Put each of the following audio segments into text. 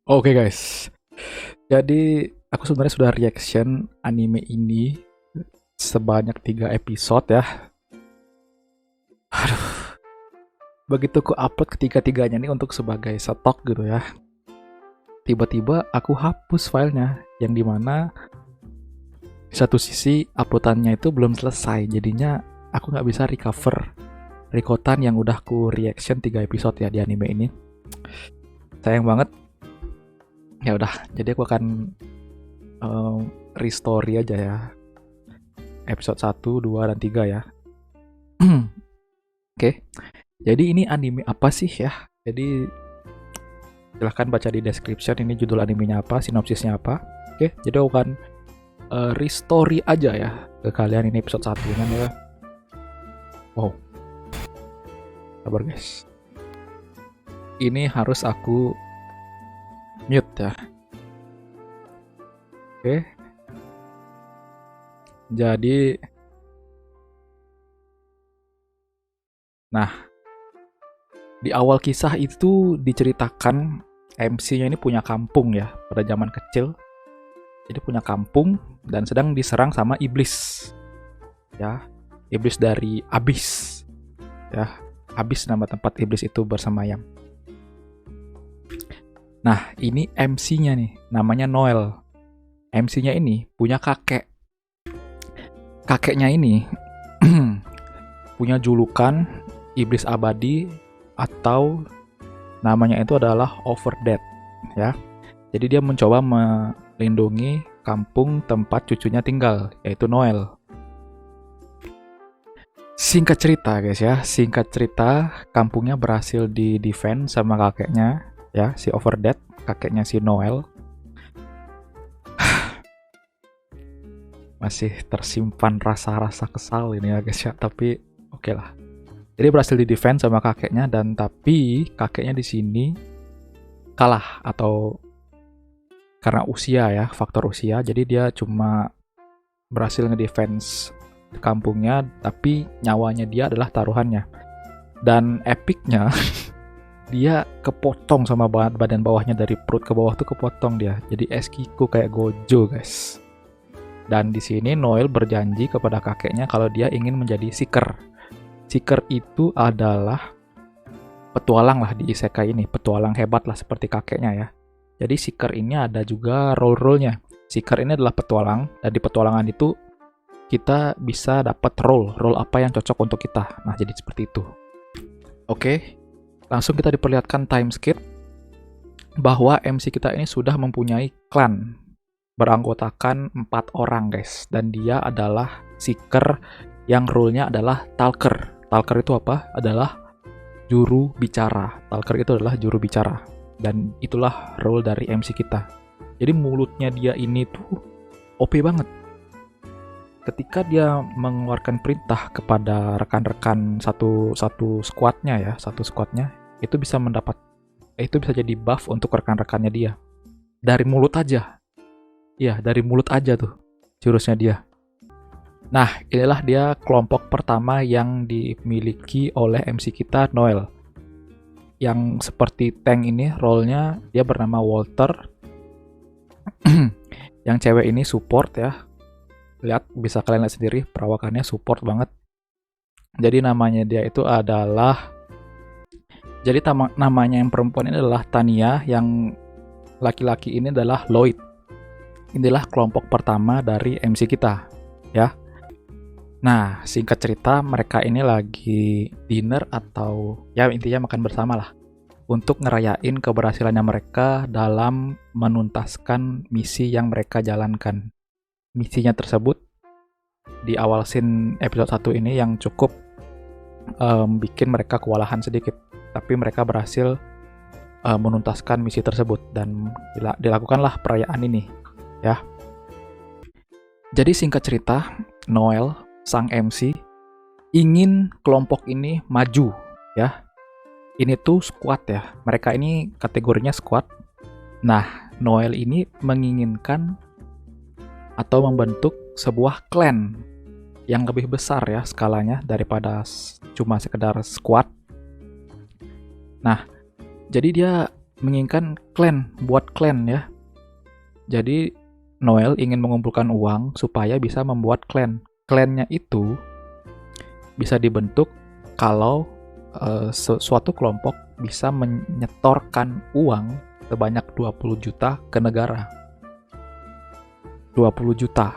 Oke guys, jadi aku sebenarnya sudah reaction anime ini sebanyak 3 episode ya. Aduh, begitu ku upload ketiga-tiganya nih untuk sebagai stok gitu ya. Tiba-tiba aku hapus filenya, yang dimana di satu sisi uploadannya itu belum selesai, jadinya aku nggak bisa recover rekotan yang udah ku reaction 3 episode ya di anime ini. Sayang banget. Ya udah, jadi aku akan restory aja ya episode 1, 2, dan 3 ya. Oke, jadi ini anime apa sih ya? Jadi silahkan baca di description ini judul animenya apa, sinopsisnya apa. Oke, jadi aku akan restory aja ya ke kalian ini episode 1 kan ya. Wow, sabar guys. Ini harus aku mute ya. Oke. Jadi di awal kisah itu diceritakan MC-nya ini punya kampung ya pada zaman kecil. Jadi punya kampung dan sedang diserang sama iblis. Ya, iblis dari Abyss. Ya, Abyss nama tempat iblis itu bersemayam. Nah, ini MC-nya nih, namanya Noel. MC-nya ini punya kakek. Kakeknya ini punya julukan iblis abadi atau namanya itu adalah Overdead ya. Jadi dia mencoba melindungi kampung tempat cucunya tinggal, yaitu Noel. Singkat cerita guys ya, singkat cerita kampungnya berhasil di defend sama kakeknya ya, si Overdead, kakeknya si Noel. Masih tersimpan rasa-rasa kesal ini ya guys ya, tapi oke lah. Jadi berhasil di defend sama kakeknya, dan tapi kakeknya di sini kalah atau karena usia ya, faktor usia. Jadi dia cuma berhasil ngedefense kampungnya, tapi nyawanya dia adalah taruhannya. Dan epicnya dia kepotong sama badan bawahnya, dari perut ke bawah tuh kepotong dia. Jadi Eskiku kayak Gojo guys. Dan di sini Noel berjanji kepada kakeknya kalau dia ingin menjadi Seeker. Seeker itu adalah petualang lah di isekai ini, petualang hebat lah seperti kakeknya ya. Jadi Seeker ini ada juga role-role-nya. Seeker ini adalah petualang, dan di petualangan itu kita bisa dapat role apa yang cocok untuk kita. Nah, jadi seperti itu. Oke, langsung kita diperlihatkan time skip bahwa MC kita ini sudah mempunyai klan beranggotakan 4 orang guys, dan dia adalah Seeker yang role-nya adalah Talker. Talker itu apa? Adalah juru bicara. Talker itu adalah juru bicara, dan itulah role dari MC kita. Jadi mulutnya dia ini tuh OP banget. Ketika dia mengeluarkan perintah kepada rekan-rekan satu squadnya, itu bisa jadi buff untuk rekan-rekannya dia. Dari mulut aja. Iya, dari mulut aja tuh jurusnya dia. Nah, inilah dia kelompok pertama yang dimiliki oleh MC kita, Noel. Yang seperti tank ini, role-nya dia bernama Walter. Yang cewek ini support ya. Lihat, bisa kalian lihat sendiri, perawakannya support banget. Jadi namanya dia itu adalah... Jadi namanya yang perempuan ini adalah Tania, yang laki-laki ini adalah Lloyd. Inilah kelompok pertama dari MC kita, ya. Nah, singkat cerita, mereka ini lagi dinner atau ya intinya makan bersama lah, untuk ngerayain keberhasilannya mereka dalam menuntaskan misi yang mereka jalankan. Misinya tersebut di awal scene episode 1 ini yang cukup bikin mereka kewalahan sedikit, tapi mereka berhasil menuntaskan misi tersebut, dan dilakukanlah perayaan ini ya. Jadi singkat cerita, Noel sang MC ingin kelompok ini maju ya. Ini tuh squad ya, mereka ini kategorinya squad. Nah, Noel ini menginginkan atau membentuk sebuah clan yang lebih besar ya skalanya daripada cuma sekedar squad. Nah, jadi dia menginginkan buat clan ya. Jadi Noel ingin mengumpulkan uang supaya bisa membuat clan. Clannya itu bisa dibentuk kalau suatu kelompok bisa menyetorkan uang sebanyak 20 juta ke negara. 20 juta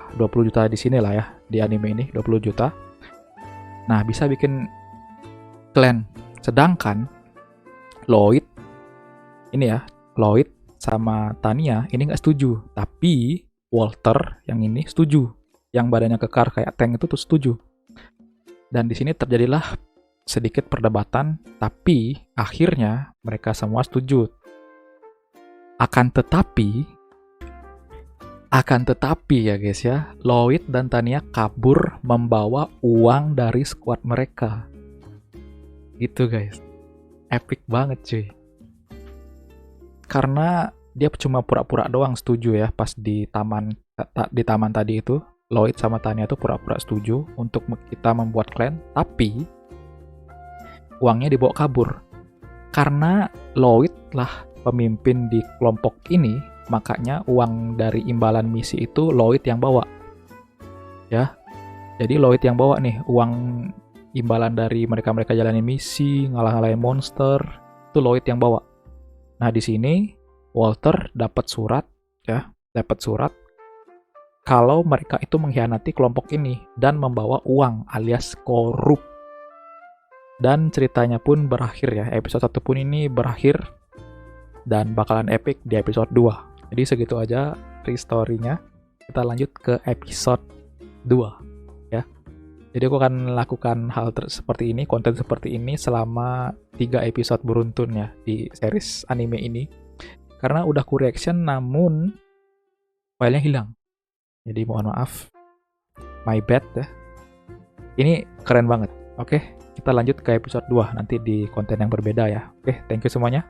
di sini lah ya, di anime ini 20 juta. Nah, bisa bikin clan. Sedangkan Lloyd sama Tania ini nggak setuju, tapi Walter yang ini setuju, yang badannya kekar kayak tank itu tuh setuju. Dan di sini terjadilah sedikit perdebatan, tapi akhirnya mereka semua setuju. Akan tetapi ya guys ya, Lloyd dan Tania kabur membawa uang dari squad mereka. Gitu guys, epic banget cuy. Karena dia cuma pura-pura doang setuju ya pas di taman tadi itu. Lloyd sama Tania tuh pura-pura setuju untuk kita membuat clan, tapi uangnya dibawa kabur. Karena Lloyd lah pemimpin di kelompok ini, makanya uang dari imbalan misi itu Lloyd yang bawa. Ya. Jadi Lloyd yang bawa nih uang imbalan dari mereka jalani misi, ngalah-ngalahin monster, itu Lloyd yang bawa. Nah, di sini Walter dapat surat kalau mereka itu mengkhianati kelompok ini dan membawa uang alias korup. Dan ceritanya pun berakhir ya. Episode 1 pun ini berakhir dan bakalan epic di episode 2. Jadi segitu aja story-nya. Kita lanjut ke episode 2 ya. Jadi aku akan lakukan hal seperti ini, konten seperti ini selama 3 episode beruntun ya di series anime ini. Karena udah ku reaction namun filenya hilang. Jadi mohon maaf, my bad ya. Ini keren banget. Oke, kita lanjut ke episode 2 nanti di konten yang berbeda ya. Oke, thank you semuanya.